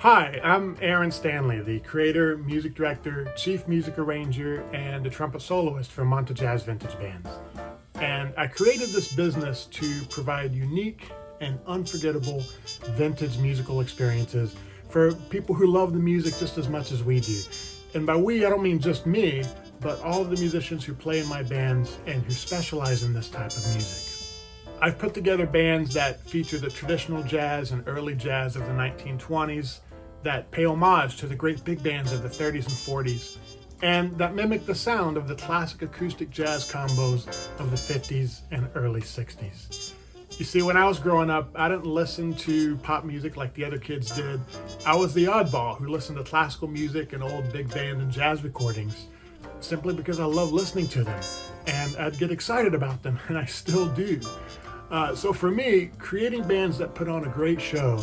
Hi, I'm Aaron Stanley, the creator, music director, chief music arranger, and a trumpet soloist for Monta Jazz Vintage Bands. And I created this business to provide unique and unforgettable vintage musical experiences for people who love the music just as much as we do. And by we, I don't mean just me, but all of the musicians who play in my bands and who specialize in this type of music. I've put together bands that feature the traditional jazz and early jazz of the 1920s, that pay homage to the great big bands of the 30s and 40s, and that mimic the sound of the classic acoustic jazz combos of the 50s and early 60s. You see, when I was growing up, I didn't listen to pop music like the other kids did. I was the oddball who listened to classical music and old big band and jazz recordings, simply because I love listening to them, and I'd get excited about them, and I still do. So for me, creating bands that put on a great show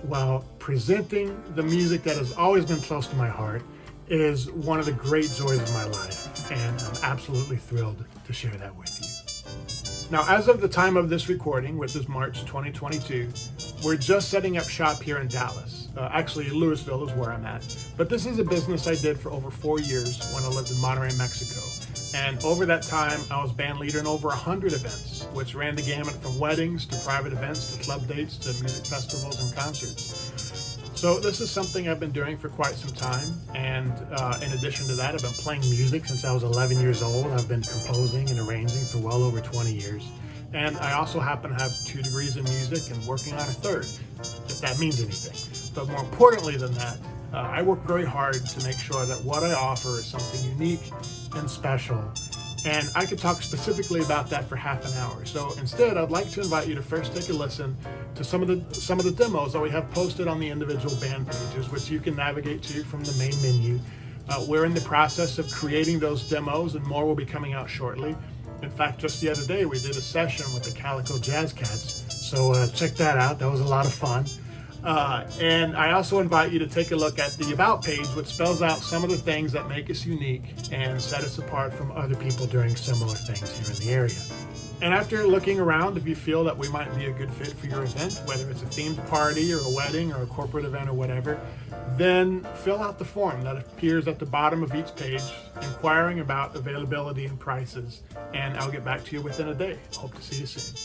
while presenting the music that has always been close to my heart is one of the great joys of my life, and I'm absolutely thrilled to share that with you. Now, as of the time of this recording, which is March 2022, we're just setting up shop here in Dallas. Actually, Louisville is where I'm at. But this is a business I did for over 4 years when I lived in Monterrey, Mexico. And over that time, I was band leader in over 100 events, which ran the gamut from weddings to private events to club dates to music festivals and concerts. So this is something I've been doing for quite some time. And in addition to that, I've been playing music since I was 11 years old. I've been composing and arranging for well over 20 years. And I also happen to have 2 degrees in music and working on a third, if that means anything. But more importantly than that, I work very hard to make sure that what I offer is something unique and special. And I could talk specifically about that for half an hour. So instead, I'd like to invite you to first take a listen to some of the demos that we have posted on the individual band pages, which you can navigate to from the main menu. We're in the process of creating those demos, and more will be coming out shortly. In fact, just the other day, we did a session with the Calico Jazz Cats. So check that out. That was a lot of fun. And I also invite you to take a look at the About page, which spells out some of the things that make us unique and set us apart from other people doing similar things here in the area. And after looking around, if you feel that we might be a good fit for your event, whether it's a themed party or a wedding or a corporate event or whatever, then fill out the form that appears at the bottom of each page, inquiring about availability and prices, and I'll get back to you within a day. Hope to see you soon.